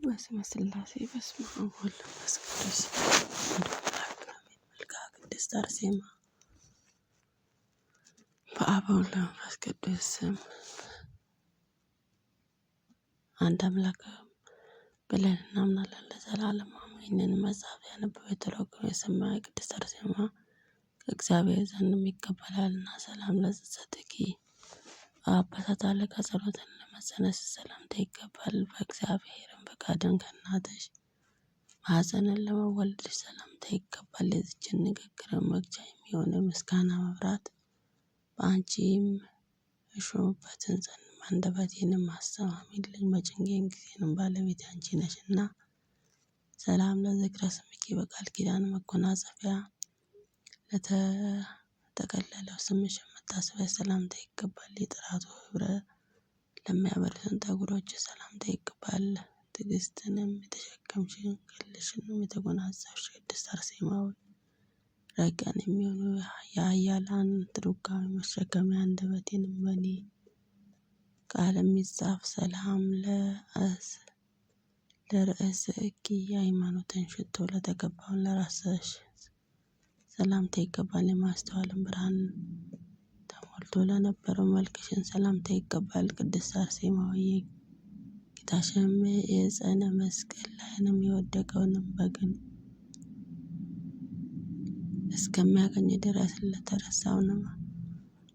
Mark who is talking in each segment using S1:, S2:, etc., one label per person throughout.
S1: በስመ ስላሴ በስመ አብ ወወልድ ወመንፈስ ቅዱስ አንዱ አምላክ አሜን። መልክአ ቅድስት አርሴማ በአብ ወወልድ ወመንፈስ ቅዱስ ስም አንድ አምላክ ብለን እናምናለን ለዘላለም አሜን። ይህንን መጽሐፍ ያነበበ የተረጎመ የሰማ ቅድስት አርሴማ ከእግዚአብሔር ዘንድ ይቀበላልና። ሰላም ለጽትኪ አባታት አለቃ ጸሎትን ለመጸነስ ሰላምታ ይገባል። በእግዚአብሔርም ፈቃድን ከእናትሽ ማኅፀንን ለመወለድሽ ሰላምታ ይገባል። የዚችን ንግግር መግቻ የሚሆን ምስጋና መብራት በአንቺም እሾምበትን ዘንድ አንደበቴንም አስተማሚልኝ በጭንቄም ጊዜንም ባለቤት አንቺ ነሽና። ሰላም ለዝክረ ስምኪ በቃል ኪዳን መጎናጸፊያ ለተጠቀለለው ስምሽ መታሰቢያ ሰላምታ ይገባል። የጥራቱ ህብረ ለሚያበሩትን ጠጉሮች ሰላምታ ይገባል። ትዕግስትንም የተሸከምሽ ክልሽንም የተጎናጸፍሽ ቅድስት አርሴማ ሆይ ረቂቃን የሚሆኑ የኃያላን ትርጓሜ መሸከሚያ አንደበቴንም በእኔ ቃል የሚጻፍ ሰላም ለርእስኪ የሃይማኖትን ሽቶ ለተቀባውን ለራስሽ ሰላምታ ይገባል። የማስተዋልን ብርሃን ተሞልቶ ለነበረው መልክሽን ሰላምታ ይገባል። ቅድስት አርሴማ ሆይ ጌታሽም የዕፀ መስቀል ላይንም የወደቀውንም በግን እስከሚያገኝ ድረስ ለተረሳውንም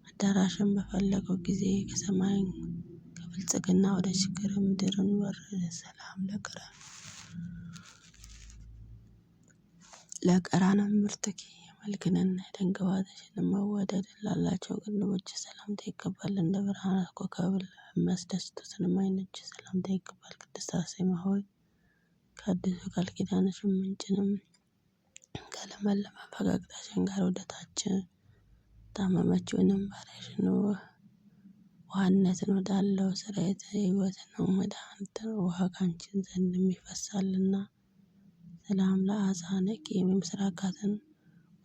S1: አዳራሽን በፈለገው ጊዜ ከሰማይ ከብልጽግና ወደ ችግር ምድርን ወረደ። ሰላም ለቀራንም ምርትኪ የመልክንና የደምግባትሽን መወደድ ላላቸው ቅንድቦች ሰላምታ ይገባል። እንደ ብርሃን ኮከብ የሚያስደስቱትንም ዓይኖች ሰላምታ ይገባል። ቅድስት አርሴማ ሆይ ከአዲሱ ቃል ኪዳንሽም ምንጭንም ከለመለመ ፈገግታሽን ጋር ወደ ታች ታመመችውንም ባሪያሽን ውሃነትን ወዳለው ስርየተ ሕይወትን መድኃኒት ውሃ ካንቺን ዘንድ ይፈሳልና። ሰላም ለአዛነኪ የምስራቃትን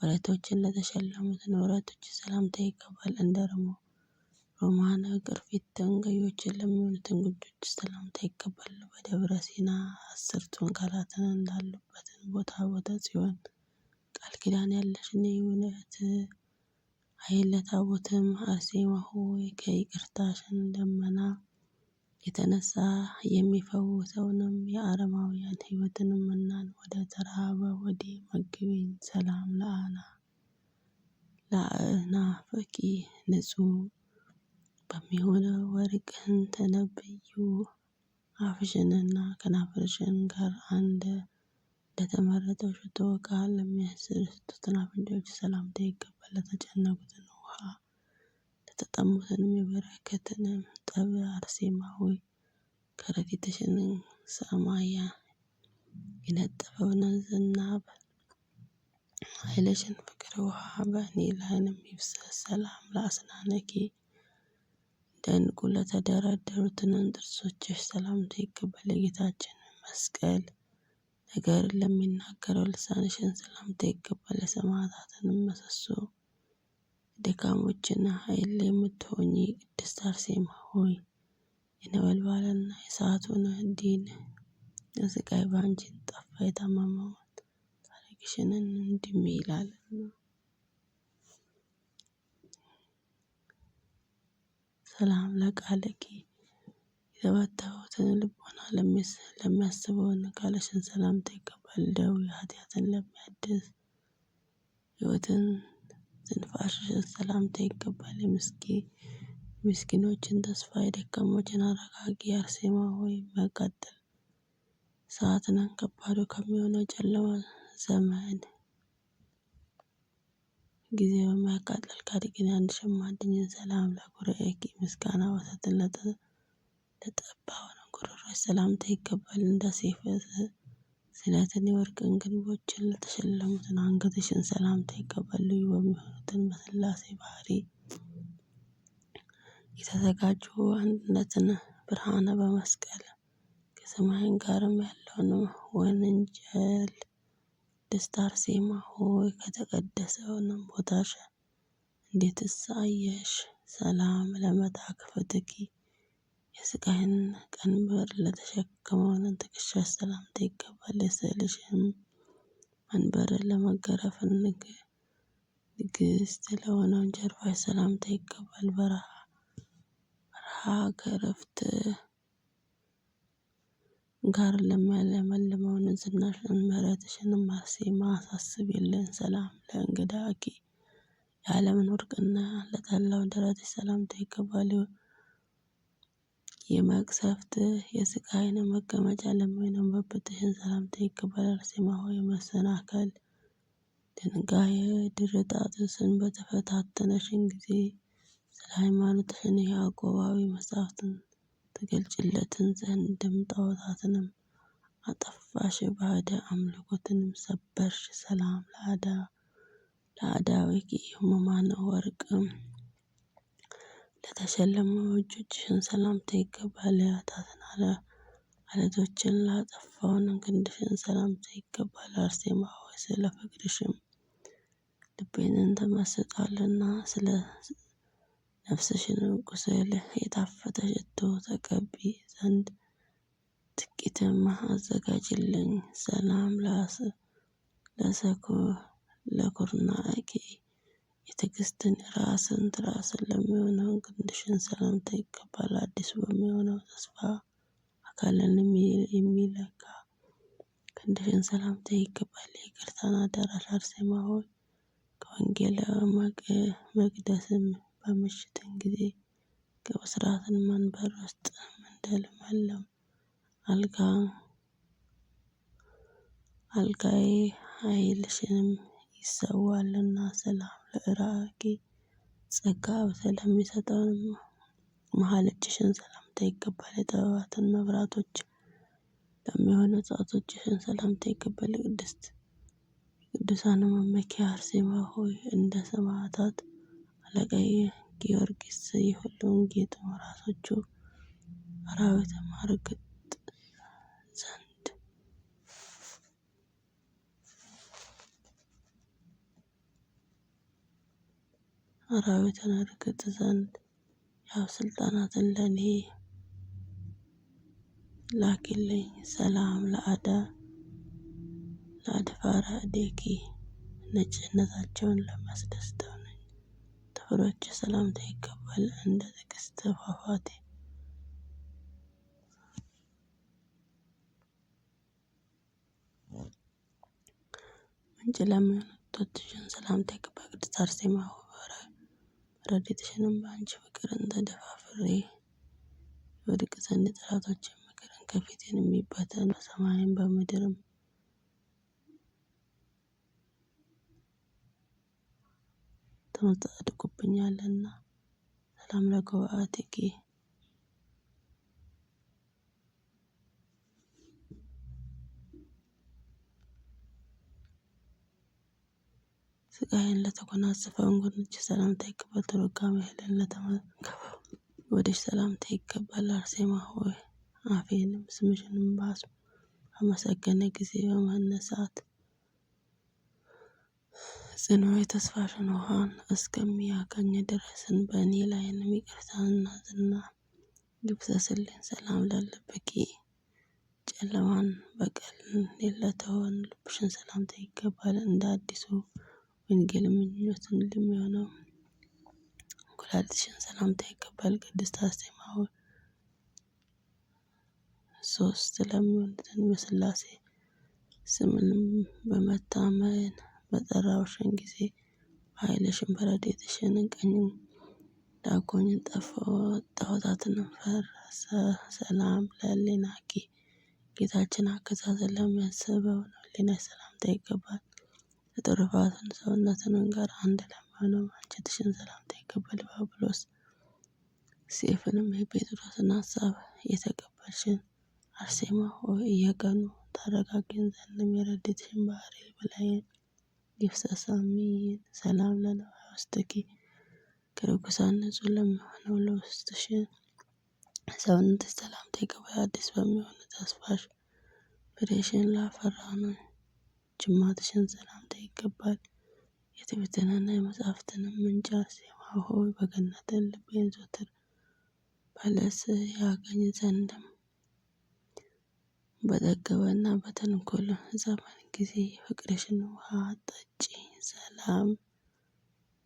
S1: ወረቶችን ለተሸለሙትን ወረቶች ሰላምታ ይገባል። እንደ ሮማን ቅርፊት ድንጋዮችን ለሚሆኑትን ጉንጮች ሰላምታ ይገባል። በደብረ ሲና 10ቱን ቃላትን እንዳሉበትን ቦታ ጽዮን ቃል ኪዳን ያለሽን የእውነት ኃይል ለታቦትም አርሴማ ሆይ ከይቅርታሽን ደመና የተነሳ የሚፈውሰውንም የአረማውያን ሕይወትንም መናን ወደ ተራበ ወደ መግቢኝ። ሰላም ለአእናፍኪ ንጹሕ በሚሆነው ወርቅን ተነብዩ አፍሽንና ከናፍርሽን ጋር እንደተመረጠው ሽቶ ቃል ለሚያስደስቱትን አፍንጫዎች ሰላምታ ይገባል። ለተጨነቁትን ውሃ ለተጠሙትንም የበረከትንም ጠብ አርሴማ ሆይ ከረጢትሽን ሰማይ የነጠፈውን ዝናብ ኃይልሽን ፍቅር ውሃ በእኔ ላይንም ይፍሰስ። ሰላም ለአስናነኪ ደንቁ ለተደረደሩትን ጥርሶችሽ ሰላምታ ይገባል። የጌታችን መስቀል ነገር ለሚናገረው ልሳንሽን ሰላምታ ይገባል። የሰማዕታትንም ምሰሶ ድካሞችን ኃይል የምትሆኚ ቅድስት አርሴማ ሆይ የነበልባልና የእሳቱን ዲን ስቃይ በአንቺ ጠፋ። የታመመውን ታሪክሽንን እንዲህ ይላልና። ሰላም ለቃልኪ የተበተቡትን ልቦና ለሚያስበውን ቃልሽን ሰላምታ ይገባል። ደዌ ኃጢአትን ለሚያድስ ሕይወትን ትንፋሽሽን ሰላምታ ይገባል። ምስኪኖችን ተስፋ የደካሞችን አረጋጊ አርሴማ ሆይ መቃጠል ሰዓትን ከባዱ ከሚሆነው ጨለማ ዘመን ጊዜ በማያቃጥል ካዲግን አንድ ሸማድኝን ሰላም ለጉረኤኪ ምስጋና ወተትን ለጠባውን ጉሮሮች ሰላምታ ይገባል። እንደ ሰይፍ ስለትን የወርቅን ግንቦችን ለተሸለሙትን አንገትሽን ሰላምታ ይገባል። ልዩ በሚሆኑትን በሥላሴ ባህሪ የተዘጋጁ አንድነትን ብርሃነ በመስቀል ከሰማይን ጋርም ያለውን ወንጀል ቅድስት አርሴማ ሆይ ከተቀደሰውንም ቦታሽ እንዴትስ አየሽ? ሰላም ለመታክፍትኪ የስቃይን ቀንበር ለተሸከመውን ትከሻሽ ሰላምታ ይገባል። የስዕልሽም መንበር ለመገረፍን ንግስት ለሆነውን ጀርባሽ ሰላምታ ይገባል። በረሃ ከረፍት ጋር ለሚያለመልመውን ዝናሽን ምሕረትሽንም አርሴማ አሳስቢልን። ሰላም ለእንግዳኪ የዓለምን ወርቅና ለጠላው ደረትሽ ሰላምታ ይገባል። የመቅሰፍት የስቃይን መቀመጫ ለሚሆነው ብብትሽን ሰላምታ ይገባል። አርሴማ ሆይ መሰናከል ድንጋይ ድርጣትስን በተፈታተነሽን ጊዜ ስለ ሃይማኖትሽን ያዕቆባዊ መጽሐፍትን ትገልጭለትን ዘንድም ጣዖታትንም አጠፋሽ ባዕድ አምልኮትንም ሰበርሽ። ሰላም ለአዳዊኪ ሕሙማነ ወርቅም ለተሸለሙ እጆችሽን ሰላምታ ይገባል። ያታትን አለቶችን ላጠፋውን ክንድሽን ሰላምታ ይገባል። አርሴማ ሆይ ስለ ፍቅርሽም ልቤንን ተመስጧልና ስለ ነፍስሽን ቁስል የጣፈጠ ሽቶ ተቀቢ ዘንድ ጥቂትም አዘጋጅልኝ። ሰላም ለኩርናኪ የትዕግስትን ራስን ለሚሆነው ክንድሽን ሰላምታ ይገባል። አዲስ በሚሆነው ተስፋ አካልን የሚለካ ክንድሽን ሰላምታ ይገባል። ይቅርታን አዳራሽ አርሴማ ሆይ ከወንጌል መቅደስም በምሽትን ጊዜ ከብስራትን መንበር ውስጥ እንደልመለም አልጋዬ ኃይልሽንም ይሰዋልና። ሰላም ለእራቂ ጸጋ ስለሚሰጠውን መሃል እጅሽን ሰላምታ ይገባል። የጥበባትን መብራቶች ለሚሆኑ ጣቶችሽን ሰላምታ ይገባል። ቅዱሳን መመኪያ አርሴማ ሆይ እንደ ሰማዕታት አለቃዬ ጊዮርጊስ የሁሉም ጌጥ ራሶቹ አራዊትን እርግጥ ዘንድ ያው ስልጣናትን ለኔ ላኪልኝ። ሰላም ለአድፋረ እዴኪ ነጭነታቸውን ለማስደስተው ነኝ ጥፍሮች ሰላምታ ይገባል። እንደ ትዕግስት ፏፏቴ ምንጭ ለሚሆኑ ጡቶችሽን ሰላምታ ይገባል። ቅድስት አርሴማ ሆይ ረድኤትሽንም በአንቺ ፍቅርን ተደፋፍሬ ወድቅ ዘንድ ጠላቶቼን ምክርን ከፊቴን የሚበተን በሰማይም በምድርም ተመጻድቁብኛልና። ሰላም ለጉባኤኪ ስቃይን ለተጎናጸፈውን ጎኖች ሰላምታ ይገባል። ትርጓሜ እህልን ለተመገበው ወዲሽ ሰላምታ ይገባል። አርሴማ ሆይ አፌንም ስምሽንም ባመሰገነ ጊዜ በመነሳት ጽኑ የተስፋሽን ውሃን እስከሚያገኝ ድረስን በእኔ ላይንም ይቅርታንና ዝና ይፍሰስልኝ። ሰላም ላለብኪ ጨለማን በቀልን ለተወን ልብሽን ሰላምታ ይገባል። እንደ አዲሱ ወንጌል ምኞትን ለሚሆነው ኩላሊትሽን ሰላምታ ይገባል። ቅድስት አርሴማ ሆይ ሶስት ለሚሆኑትን በሥላሴ ስምንም በመታመን በጠራሁሽን ጊዜ በኃይልሽን በረድኤትሽን ቀኝን ዳጎኝን ጣዖታትንም ፈረሰ። ሰላም ለሕሊናኪ ጌታችን አገዛዝን ለሚያስበው ነው ሕሊናሽ ሰላምታ ይገባል። ለትሩፋትን ሰውነትን ጋር አንድ ለሚሆነው አንጀትሽን ሰላምታ ይገባል። ጳውሎስ ሴፍንም የጴጥሮስን ሐሳብ የተቀበልሽን አርሴማ ሆይ እየቀኑ ታረጋጊን ዘንድም የረድኤትሽን ባሕር በላዬ ይፍሰስ አሜን። ሰላም ለነዋያውስጥኪ ከርኩሳን ንጹሕ ለሚሆነው ለውስጥሽን ሰውነትሽ ሰላምታ ይገባል። አዲስ በሚሆን ተስፋሽ ፍሬሽን ላፈራ ነው ጅማትሽን ሰላምታ ይገባል። የትዕቢትንና የመጻሕፍትንም ምንጭ አርሴማ ሆይ በገነትን ልቤን ዘወትር በለስ ያገኝ ዘንድም በጠገበና በተንኮል ዘመን ጊዜ ፍቅርሽን ውሃ ጠጪኝ። ሰላም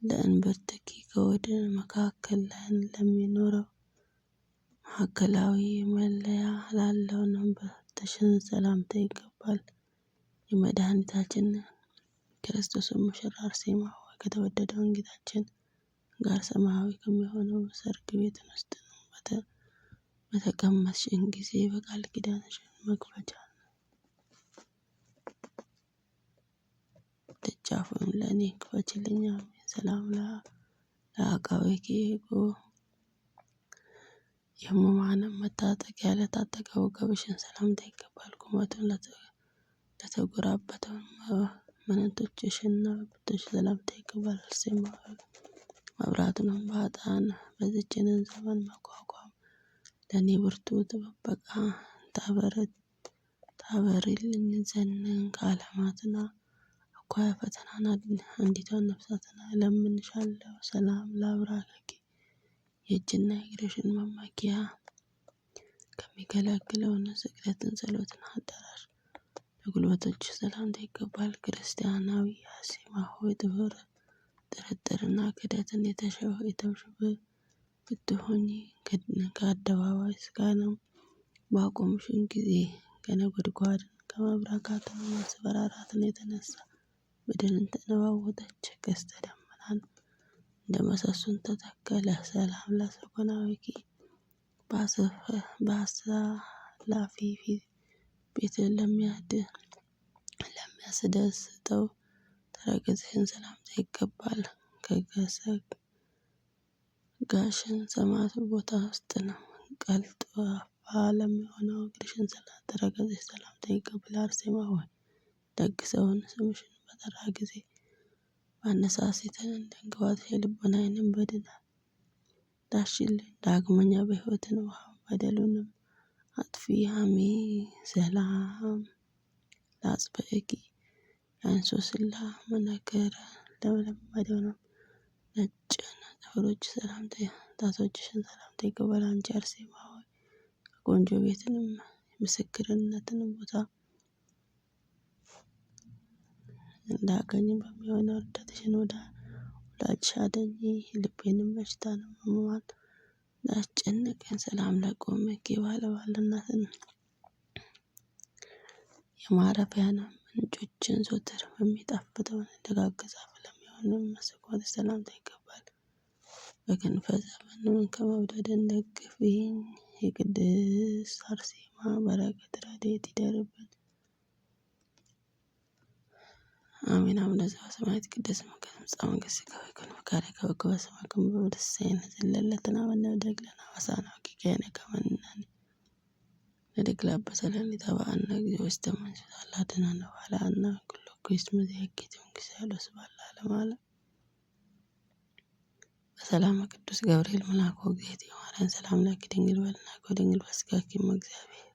S1: ለእንብርትኪ ከወድን መካከል ለሚኖረው ማዕከላዊ መለያ ላለው እንብርትሽን ሰላምታ ይገባል። የመድኃኒታችን ክርስቶስን ሙሽራ አርሴማ ሆይ ከተወደደው ጌታችን ጋር ሰማያዊ ከሚሆነው ሰርግ ቤት ውስጥ በተቀመጥሽን ጊዜ በቃል ኪዳንሽን መክፈቻ ደጃፉን ለእኔ ክፈችልኝ። አሜን። ሰላም ለአቃቤኪ የሕሙማንም መታጠቂያ ለታጠቀው ወገብሽን ሰላምታ ይገባል። ቁመቱን ለተጎራበተው መነቶችሽና ብብቶች ሰላምታ ይገባል። አርሴማ መብራቱንም በዕጣን በዚችን ዘመን መቋቋም ለእኔ ብርቱ ጥበቃ ታበሪልኝ ዘንድ ከዓለማትና አኳያ ፈተናና አንዲቷን ነፍሳትና እለምንሻለሁ። ሰላም ለአብራክኪ የእጅና የእግርሽን መመኪያ ከሚገለግለውን ስግደትን ጸሎትን አዳራሽ ለጉልበቶች ሰላምታ ይገባል። ክርስቲያናዊ አርሴማ ሆይ ጥርጥርና ክደትን የተውሽብ ብትሆኚ ከአደባባይ ስጋንም ባቆምሽን ጊዜ ከነጎድጓድን ከመብረቃትን ማስፈራራትን የተነሳ ምድርን ተነዋወጠች። ቀስተ ደመናን እንደ ምሰሶን ተተከለ። ሰላም ለሰኮናዊኪ በአሳላፊ ቤትን ለሚያስደስተው ተረከዝሽን ሰላምታ ይገባል። ከገሰጋሽን ሰማያዊ ቦታ ውስጥ ነው ቀልጣፋ ለሚሆነው እግርሽን ተረከዝሽ ሰላምታ ይገባል። አርሴማ ሆይ ደግ ሰውን ስምሽን በጠራ ጊዜ ማነሳሴትን እንደንግባት የልቦናዬንም በድን ዳሽልኝ። ዳግመኛ በሕይወትን ውሃ በደሉንም አጥፊ። አሜን። ሰላም ለአጽብዕኪ የአንሶስላ መነከረ ለለመደው ነው ነጭን ጥፍሮች ሰላምታ ጣቶችሽን ሰላምታ ይገባል። አንቺ አርሴማ ሆይ ከቆንጆ ቤትንም የምስክርነትን ቦታ እንዳገኝ በሚሆነው እርዳታሽን ወዳጅሽ አድኝ። ልቤንም በሽታንም ሕሙማን ላስጨነቀኝ ሰላም ለቆምኪ ባለሟልነትን የማረፊያንም ምንጮችን ዘወትር በሚጣፍጠው ደጋግ ዛፍ ለሚሆንም መስኮት ሰላምታ ይገባል። በክንፈ ዘመኑን ከመውደድን ደግፊኝ። የቅድስት አርሴማ በረከት ረድኤት ይደርብን። አሜን። አቡነ ዘበሰማያት ይትቀደስ ስምከ ትምጻእ መንግሥትከ ወይኩን ፈቃድከ በከመ በሰማይ ከማሁ በምድር ዘለለዕለትነ ሀበነ ወኅድግ አበሳነ ወጌጋየነ ከመ ንሕነኒ ንኅድግ ለአበሳነ ኢታብአነ እግዚኦ ውስተ መንሱት አላ አድኅነነ ወባልሐነ ኩሉ እኩይ እስመ ዚአኬ መንግሥተ ኃይል ወስብሐት ለዓለመ ዓለም። በሰላመ ቅዱስ ገብርኤል መልአኩ እግዝእትየ ማርያም ሰላም ለኪ ድንግል በድንግልናኪ ወድንግል በሥጋኪ እም እግዚአብሔር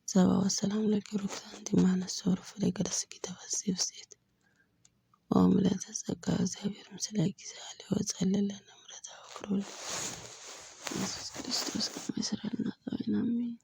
S1: ጸባኦት ሰላም ለኪ ርኩስ አንቲ እምአንስቶ ፍሬ ከርሥኪ ተፈሥሒ ፍሥሕት ወምልዕተ ጸጋ እግዚአብሔር ምስሌኪ ዛሊ ወጸልል ለነ ምሕረተ ወክብር ኢየሱስ ክርስቶስ ከመ ይሥረይ ለነ ኃጣውኢነ አሜን።